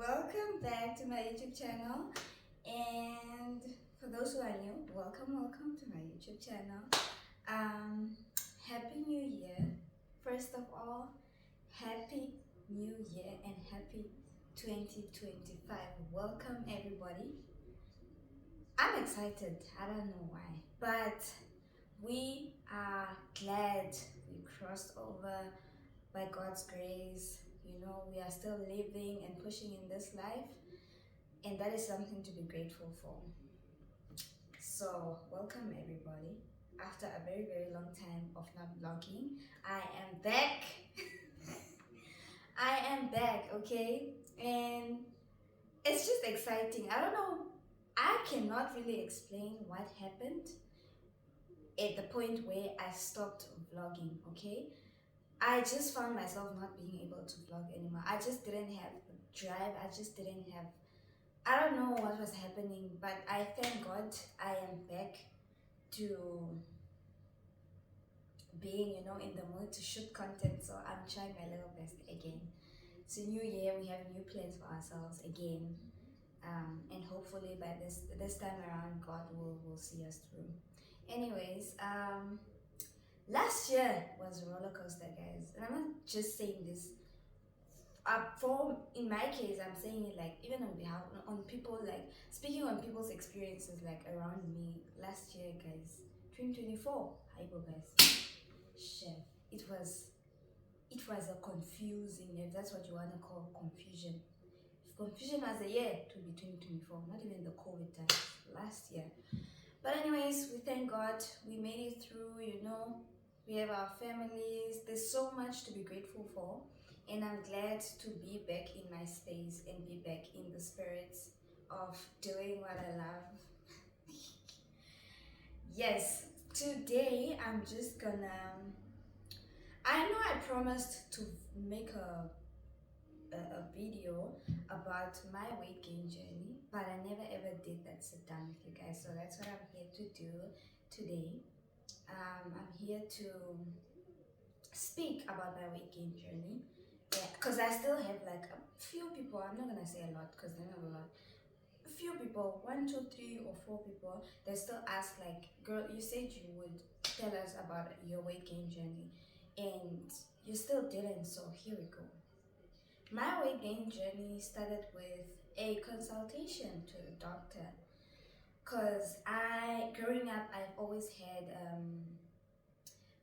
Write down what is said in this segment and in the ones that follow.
Welcome back to my YouTube channel. And for those who are new, welcome to my YouTube channel. Um, Happy New Year. First of all, Happy New Year and Happy 2025. Welcome everybody. I'm excited. I don't know why, but we are glad we crossed over by God's grace. We are still living and pushing in this life, and that is something to be grateful for. So, welcome everybody. After a very, very long time of not vlogging, I am back. I am back, okay? And it's just exciting. I don't know, I cannot really explain what happened at the point where I stopped vlogging, okay? I just found myself not being able to vlog anymore. I just didn't have the drive. I just didn't have, I don't know what was happening, but I thank God I am back to being, in the mood to shoot content. So I'm trying my little best again. It's a new year. We have new plans for ourselves again. And hopefully by this time around, God will see us through. Anyways, last year was a roller coaster, guys, and I'm not just saying this. For in my case, I'm saying it like even on behalf on people, like speaking on people's experiences like around me last year, guys. 2024, hi guys. Chef, it was a confusing, if that's what you want to call confusion. If confusion was a year, it would be 2024, not even the COVID time last year. But anyways, we thank God we made it through. We have our families. There's so much to be grateful for. And I'm glad to be back in my space and be back in the spirits of doing what I love. Yes, today I'm just gonna. I know I promised to make a video about my weight gain journey, but I never ever did that sit down with you guys. So that's what I'm here to do today. I'm here to speak about my weight gain journey. Yeah, because I still have like a few people, I'm not gonna say a lot because they're not a lot. A few people, one, two, three, or four people, they still ask, like, girl, you said you would tell us about your weight gain journey, and you still didn't, so here we go. My weight gain journey started with a consultation to the doctor because growing up, I've always had,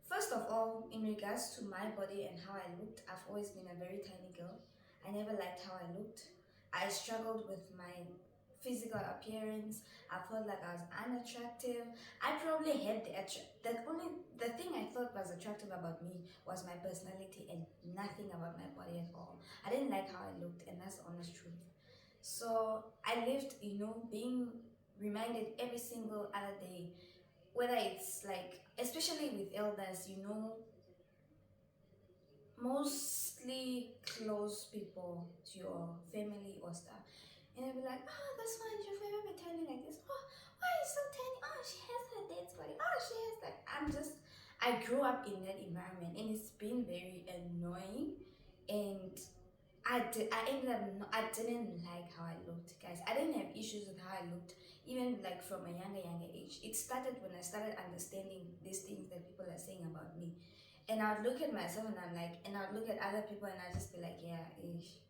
first of all, in regards to my body and how I looked, I've always been a very tiny girl. I never liked how I looked. I struggled with my physical appearance. I felt like I was unattractive. I probably had the thing I thought was attractive about me was my personality and nothing about my body at all. I didn't like how I looked, and that's the honest truth. So I lived, being reminded every single other day, whether it's like, especially with elders, mostly close people to your family or stuff, and they'll be like, oh, that's why your favorite be tiny like this. Oh, why is so tiny? Oh, she has her dad's body. Oh, she has like, I grew up in that environment, and it's been very annoying. And I ended up I didn't like how I looked, guys. I didn't have issues with how I looked, even like from a younger age. It started when I started understanding these things that people are saying about me. And I'd look at myself and I'm like, and I'd look at other people and I'd just be like, yeah, ish,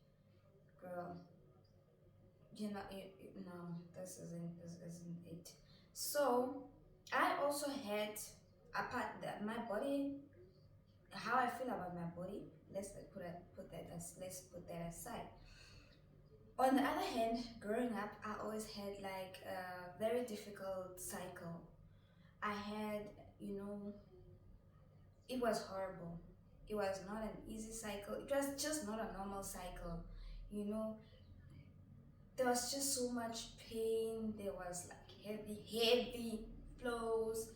girl, no, this isn't it. So I also had apart that my body, how I feel about my body. Let's put that aside. On the other hand, growing up, I always had like a very difficult cycle. I had, you know, it was horrible. It was not an easy cycle. It was just not a normal cycle. You know, there was just so much pain. There was like heavy flows.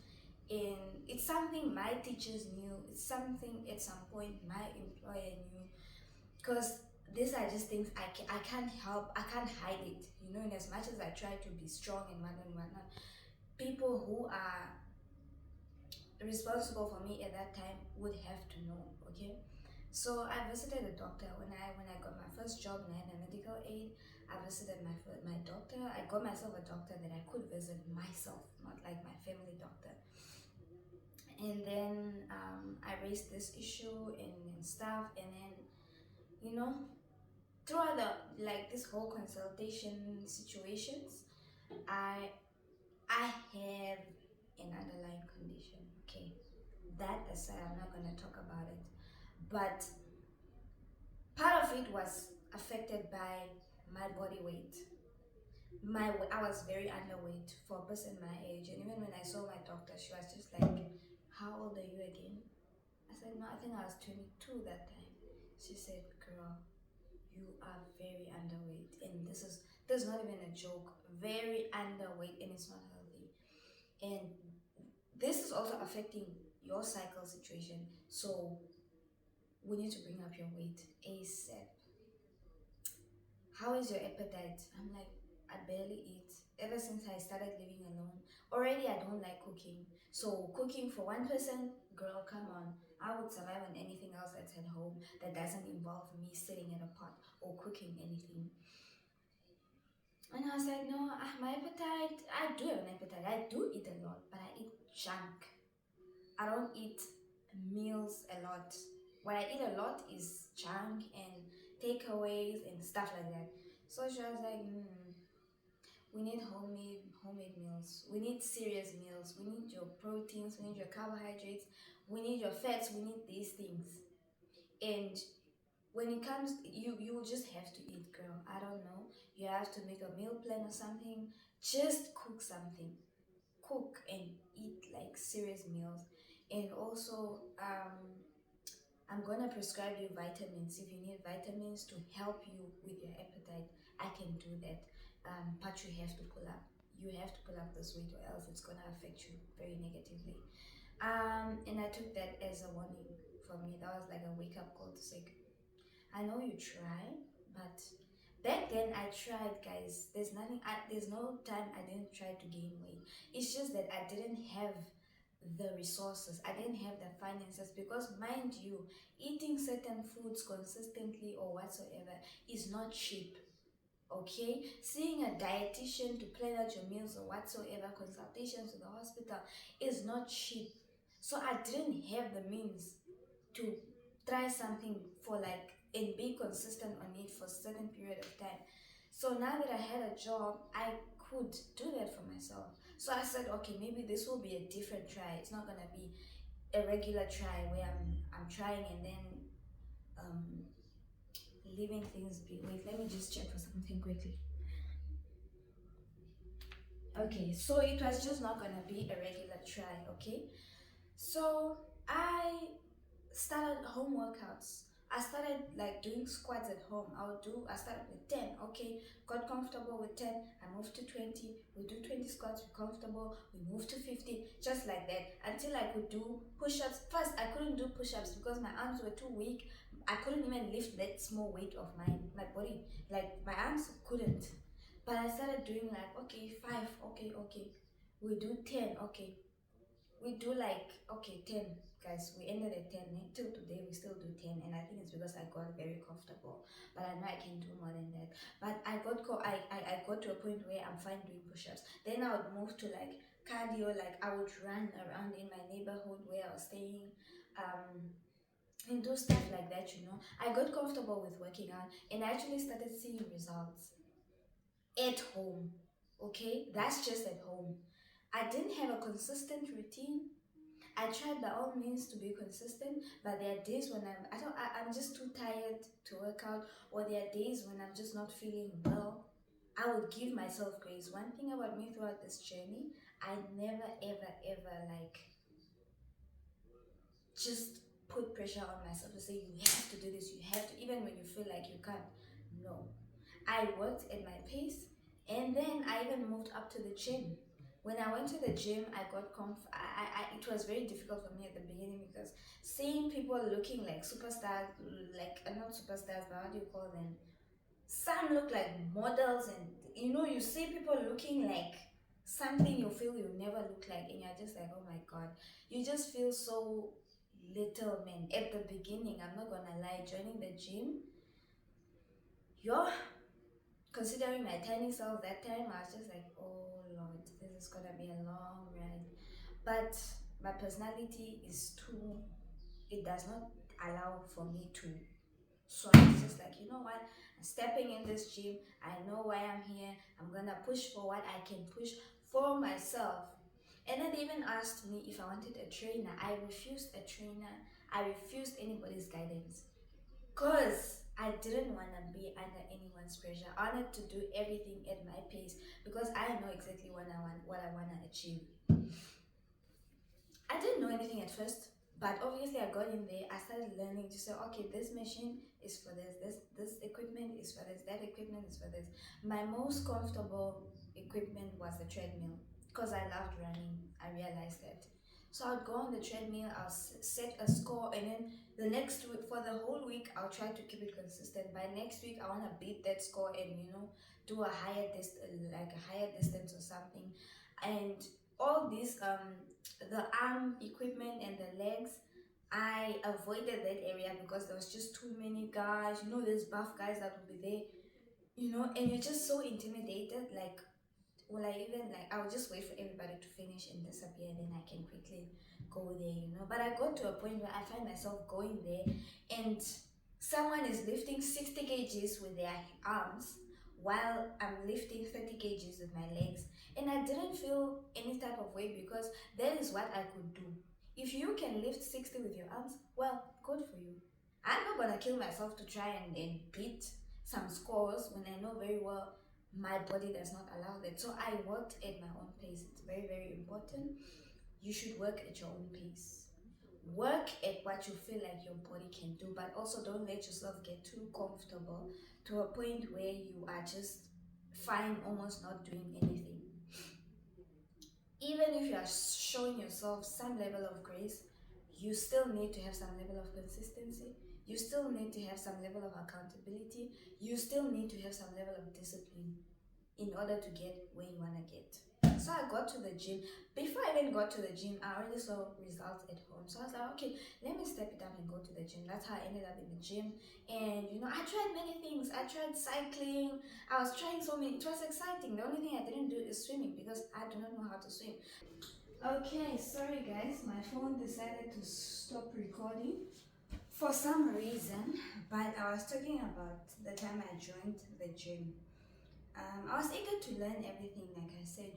And it's something my teachers knew. It's something at some point my employer knew. Because these are just things I can't help, I can't hide it, in as much as I try to be strong and whatnot. People who are responsible for me at that time would have to know, okay? So I visited a doctor when I got my first job and I had a medical aid. I visited my doctor. I got myself a doctor that I could visit myself, not like my family doctor. And then I raised this issue and stuff, and then you know throughout the like this whole consultation situations, I I have an underlying condition. Okay, that aside, I'm not gonna talk about it, but part of it was affected by my body weight. I was very underweight for a person my age, and even when I saw my doctor, she was just like, "How old are you again?" I said, "No, I think I was 22 that time." She said, "Girl, you are very underweight, and this is not even a joke. Very underweight, and it's not healthy. And this is also affecting your cycle situation. So we need to bring up your weight ASAP. How is your appetite?" I'm like, "I barely eat. Ever since I started living alone, already I don't like cooking. So cooking for one person, girl, come on. I would survive on anything else that's at home that doesn't involve me sitting in a pot or cooking anything." And I was like, "No, my appetite, I do have an appetite. I do eat a lot, but I eat junk. I don't eat meals a lot. What I eat a lot is junk and takeaways and stuff like that." So she was like, "We need homemade meals. We need serious meals. We need your proteins. We need your carbohydrates. We need your fats. We need these things." And when it comes, you will just have to eat, girl. I don't know. You have to make a meal plan or something. Just cook something. Cook and eat like serious meals. And also, I'm gonna prescribe you vitamins. If you need vitamins to help you with your appetite, I can do that. But you have to pull up. You have to pull up this weight, or else it's gonna affect you very negatively. And I took that as a warning for me. That was like a wake up call to say, "I know you try, but back then I tried, guys. There's no time I didn't try to gain weight. It's just that I didn't have the resources. I didn't have the finances because, mind you, eating certain foods consistently or whatsoever is not cheap. Okay, seeing a dietitian to plan out your meals or whatsoever, consultations to the hospital is not cheap. So I didn't have the means to try something for like and be consistent on it for a certain period of time. So now that I had a job, I could do that for myself. So I said, okay, maybe this will be a different try. It's not gonna be a regular try where I'm trying and then um leaving things be. Wait, let me just check for something quickly. Okay, so it was just not gonna be a regular try, okay? So I started home workouts. I started like doing squats at home. I started with 10, okay, got comfortable with 10. I moved to 20. We do 20 squats, we're comfortable. We moved to 50, just like that, until I could do push ups. First, I couldn't do push ups because my arms were too weak. I couldn't even lift that small weight of my body. Like, my arms couldn't. But I started doing like, okay, 5, okay. We do 10, okay, we do like, okay, 10, guys. We ended at 10, eh? Till today we still do 10, and I think it's because I got very comfortable, but I know I can do more than that. But I got to a point where I'm fine doing push-ups. Then I would move to like cardio. Like, I would run around in my neighborhood where I was staying, and do stuff like that. I got comfortable with working out, and I actually started seeing results at home. Okay, that's just at home. I didn't have a consistent routine. I tried by all means to be consistent, but there are days when I'm just too tired to work out, or there are days when I'm just not feeling well. I would give myself grace. One thing about me throughout this journey, I never ever ever like just put pressure on myself to say you have to do this, you have to, even when you feel like you can't. No, I worked at my pace, and then I even moved up to the gym. When I went to the gym, I got it was very difficult for me at the beginning because seeing people looking like superstars, like not superstars, but what do you call them? Some look like models, and you see people looking like something you feel you never look like, and you're just like, oh my god, you just feel so little man. At the beginning, I'm not gonna lie, joining the gym, yo, considering my tiny self that time, I was just like, oh Lord, this is gonna be a long ride. But my personality is too, it does not allow for me to. So I was just like, you know what? I'm stepping in this gym. I know why I'm here. I'm gonna push for what I can push for myself. And then they even asked me if I wanted a trainer. I refused a trainer. I refused anybody's guidance. Because I didn't want to be under anyone's pressure. I wanted to do everything at my pace because I know exactly what I want to achieve. I didn't know anything at first, but obviously I got in there. I started learning to say, okay, this machine is for this equipment is for this, that equipment is for this. My most comfortable equipment was the treadmill because I loved running. I realized that. So I'd go on the treadmill, I'll set a score, and then the next week, for the whole week, I'll try to keep it consistent. By next week, I want to beat that score and do a higher like a higher distance or something. And all these the arm equipment and the legs, I avoided that area because there was just too many guys, there's buff guys that will be there, and you're just so intimidated. Like, well, I even like I'll just wait for everybody to finish and disappear, then I can quickly go there. But I got to a point where I find myself going there and someone is lifting 60 kgs with their arms while I'm lifting 30 kgs with my legs. And I didn't feel any type of way because that is what I could do. If you can lift 60 with your arms, well, good for you. I'm not gonna kill myself to try and beat some scores when I know very well my body does not allow that. So I worked at my own pace. It's very, very important. You should work at your own pace. Work at what you feel like your body can do, but also don't let yourself get too comfortable to a point where you are just fine, almost not doing anything. Even if you are showing yourself some level of grace, you still need to have some level of consistency. You still need to have some level of accountability. You still need to have some level of discipline in order to get where you want to get. So I got to the gym. Before I even got to the gym, I already saw results at home. So I was like, okay, let me step it up and go to the gym. That's how I ended up in the gym. And I tried many things. I tried cycling. I was trying so many. It was exciting. The only thing I didn't do is swimming because I do not know how to swim. Okay, sorry guys, my phone decided to stop recording for some reason, but I was talking about the time I joined the gym. I was eager to learn everything, like I said.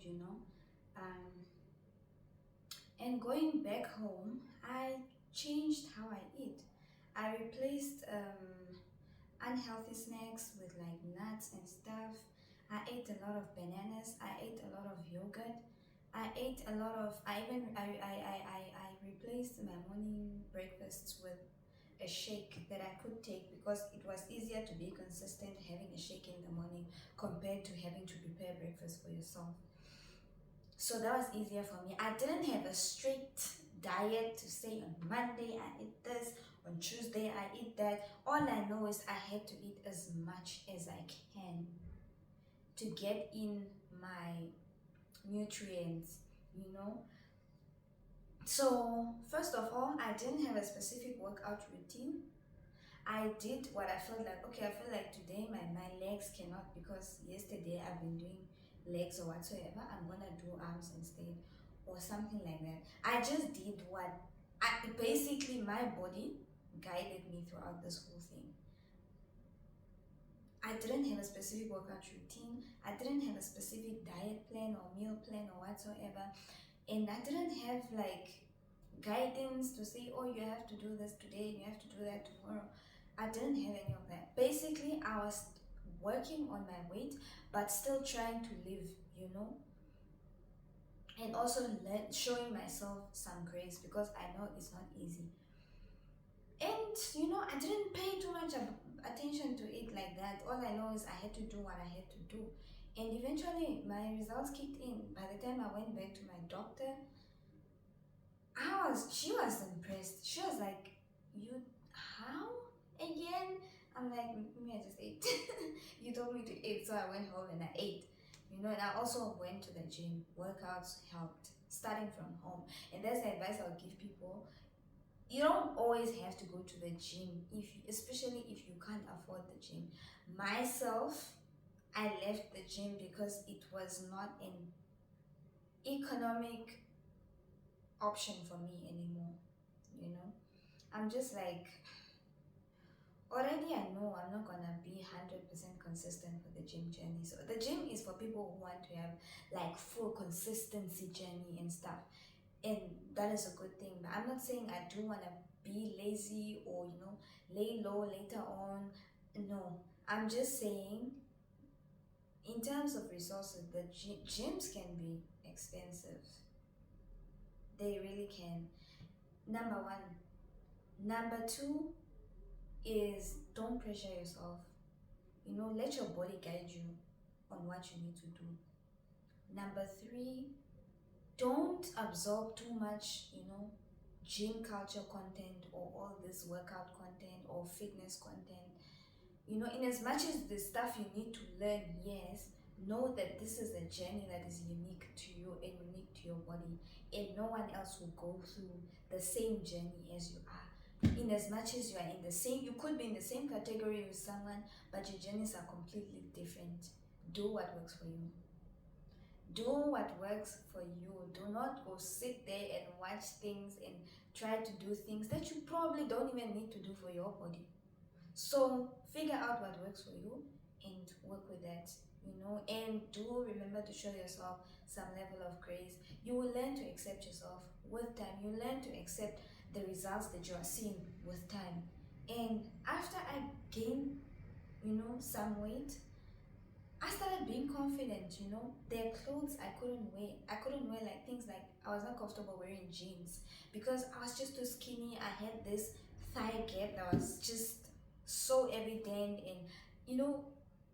Um, and going back home, I changed how I eat. I replaced unhealthy snacks with like nuts and stuff. I ate a lot of bananas. I ate a lot of yogurt. I ate a lot of. I replaced my morning breakfasts with a shake that I could take because it was easier to be consistent having a shake in the morning compared to having to prepare breakfast for yourself. So that was easier for me. I didn't have a strict diet to say on Monday I eat this, on Tuesday I eat that. All I know is I had to eat as much as I can to get in my nutrients, you know. So, first of all, I didn't have a specific workout routine. I did what I felt like. Okay, I feel like today my legs cannot because yesterday I've been doing legs or whatsoever. I'm gonna do arms instead or something like that. I just did basically my body guided me throughout this whole thing. I didn't have a specific workout routine. I didn't have a specific diet plan or meal plan or whatsoever. And I didn't have like guidance to say, oh, you have to do this today, you have to do that tomorrow. I didn't have any of that. Basically, I was working on my weight, but still trying to live, and also showing myself some grace because I know it's not easy. And I didn't pay too much attention to it like that. All I know is I had to do what I had to do. And eventually, my results kicked in. By the time I went back to my doctor, she was impressed. She was like, you, how? Again? I'm like, me, I just ate. You told me to eat, so I went home and I ate. And I also went to the gym. Workouts helped, starting from home. And that's the advice I'll give people. You don't always have to go to the gym, especially if you can't afford the gym. Myself, I left the gym because it was not an economic option for me anymore. You know, I'm just like, already I know I'm not gonna be 100% consistent for the gym journey. So the gym is for people who want to have like full consistency journey and stuff. And that is a good thing. But I'm not saying I do wanna be lazy or lay low later on. No. I'm just saying in terms of resources, the gyms can be expensive. They really can. Number one. Number two is don't pressure yourself. Let your body guide you on what you need to do. Number three, don't absorb too much, gym culture content or all this workout content or fitness content. In as much as the stuff you need to learn, yes, know that this is a journey that is unique to you and unique to your body, and no one else will go through the same journey as you are. In as much as you are in the same, you could be in the same category with someone, but your journeys are completely different. Do what works for you. Do what works for you. Do not go sit there and watch things and try to do things that you probably don't even need to do for your body. So figure out what works for you and work with that, and do remember to show yourself some level of grace. You will learn to accept yourself with time. You learn to accept the results that you are seeing with time. And after I gained, some weight, I started being confident. There are clothes I couldn't wear. I couldn't wear like things like I was not comfortable wearing jeans because I was just too skinny. I had this thigh gap that was just so evident, and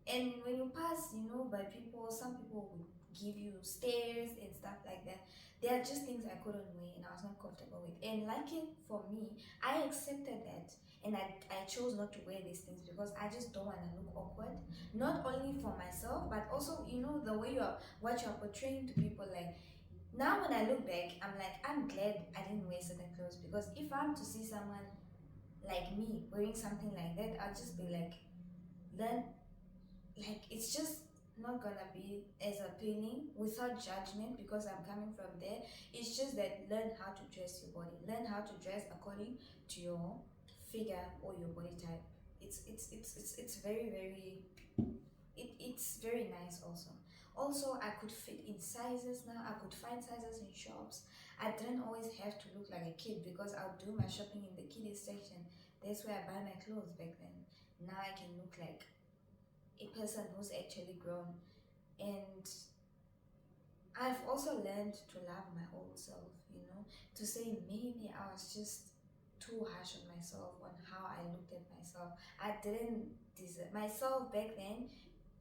and when you pass, by people, some people would give you stares and stuff like that. There are just things I couldn't wear and I was not comfortable with. And lucky for me, I accepted that, and I chose not to wear these things because I just don't want to look awkward, not only for myself but also the way what you're portraying to people. Like now when I look back, I'm like, I'm glad I didn't wear certain clothes, because if I'm to see someone like me wearing something like that, I'll just be like, then like it's just not gonna be as appealing without judgment, because I'm coming from there. It's just that learn how to dress your body, learn how to dress according to your figure or your body type. It's very very it's very nice. Also I could fit in sizes now. I could find sizes in shops. I didn't always have to look like a kid because I'll do my shopping in the kiddies section. That's where I buy my clothes back then. Now I can look like a person who's actually grown. And I've also learned to love my old self, to say maybe I was just too harsh on myself, on how I looked at myself. I didn't deserve myself back then.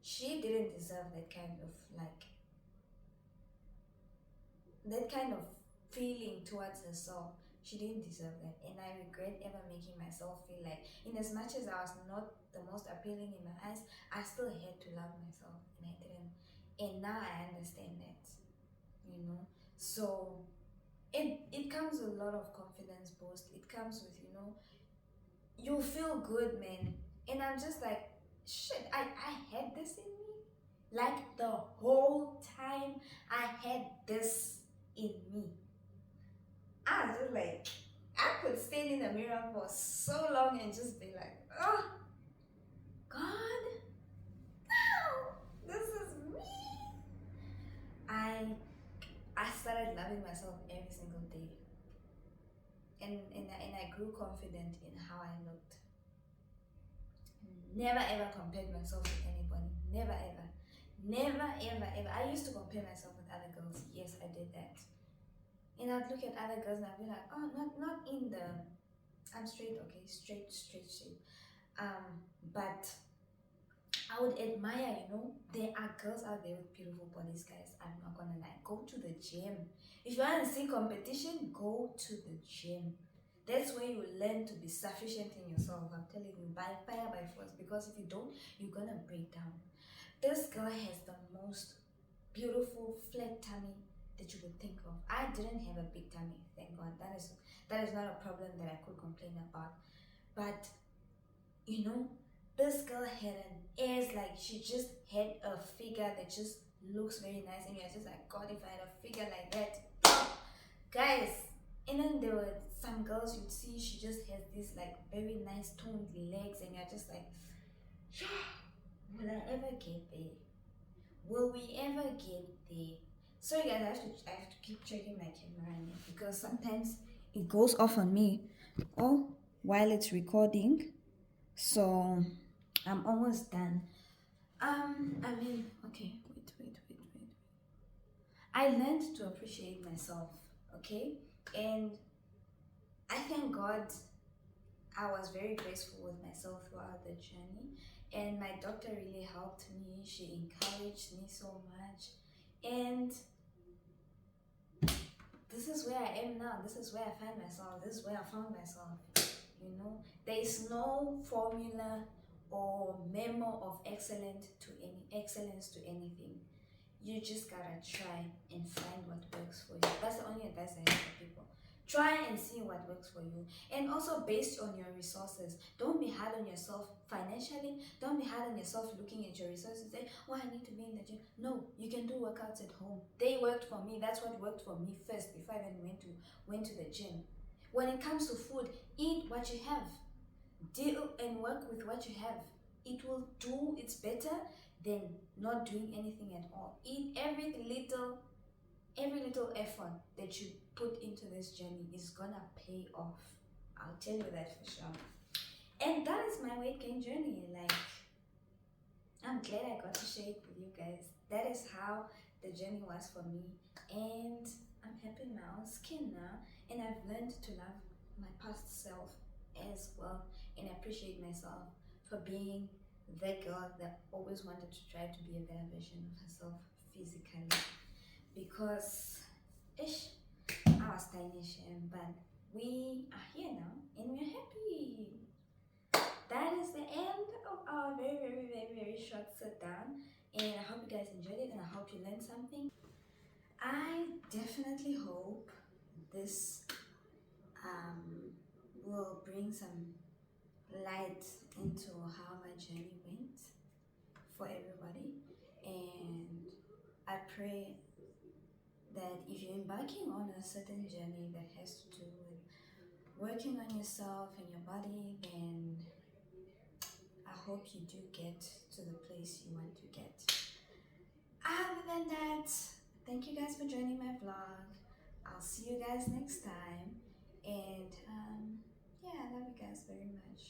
She didn't deserve that kind of feeling towards herself. She didn't deserve that, and I regret ever making myself feel like, in as much as I was not the most appealing in my eyes, I still had to love myself, and I didn't. And now I understand that, So it comes with a lot of confidence boost. It comes with, you feel good, man. And I'm just like, shit, I had this in me. Like the whole time I had this in me. I was just like, I could stand in the mirror for so long and just be like, oh, God, no, this is me. I I started loving myself every single day. And I grew confident in how I looked. Never ever compared myself with anybody. Never ever. Never ever ever. I used to compare myself with other girls. Yes, I did that. And I'd look at other girls and I'd be like, oh, not in the, I'm straight, okay, straight shape. But I would admire, there are girls out there with beautiful bodies, guys. I'm not gonna lie. Go to the gym. If you want to see competition, go to the gym. That's where you learn to be sufficient in yourself. I'm telling you, by fire, by force. Because if you don't, you're gonna break down. This girl has the most beautiful flat tummy. that you would think of. I didn't have a big tummy, thank God. That is not a problem that I could complain about. But you know, this girl had an ass, like she just had a figure that just looks very nice, and you're just like, God, if I had a figure like that, guys. And then there were some girls you'd see, she just has these like very nice toned legs, and you're just like, will I ever get there? Will we ever get there? Sorry guys, I have to keep checking my camera in it because sometimes it goes off on me. Oh, while it's recording. So I'm almost done. Okay, wait. I learned to appreciate myself, okay? And I thank God I was very graceful with myself throughout the journey. And my doctor really helped me. She encouraged me so much. And this is where I am now. This is where I find myself. This is where I found myself. There is no formula or memo of excellence to anything. You just gotta try and find what works for you. That's the only advice I have for people. Try and see what works for you. And also based on your resources. Don't be hard on yourself financially. Don't be hard on yourself looking at your resources. Say, oh, I need to be in the gym. No, you can do workouts at home. They worked for me. That's what worked for me first before I even went to the gym. When it comes to food, eat what you have. Deal and work with what you have. It will do, it's better than not doing anything at all. Eat every little effort that you put into this journey is gonna pay off. I'll tell you that for sure. And that is my weight gain journey. Like, I'm glad I got to share it with you guys. That is how the journey was for me. And I'm happy in my own skin now. And I've learned to love my past self as well and appreciate myself for being the girl that always wanted to try to be a better version of herself physically. Because ish, I was tiny shame, but we are here now and we're happy. That is the end of our very, very, very, very short sit down. And I hope you guys enjoyed it and I hope you learned something. I definitely hope this um, will bring some light into how my journey went for everybody. And I pray that if you're embarking on a certain journey that has to do with working on yourself and your body, then I hope you do get to the place you want to get. Other than that, thank you guys for joining my vlog. I'll see you guys next time. And yeah, I love you guys very much.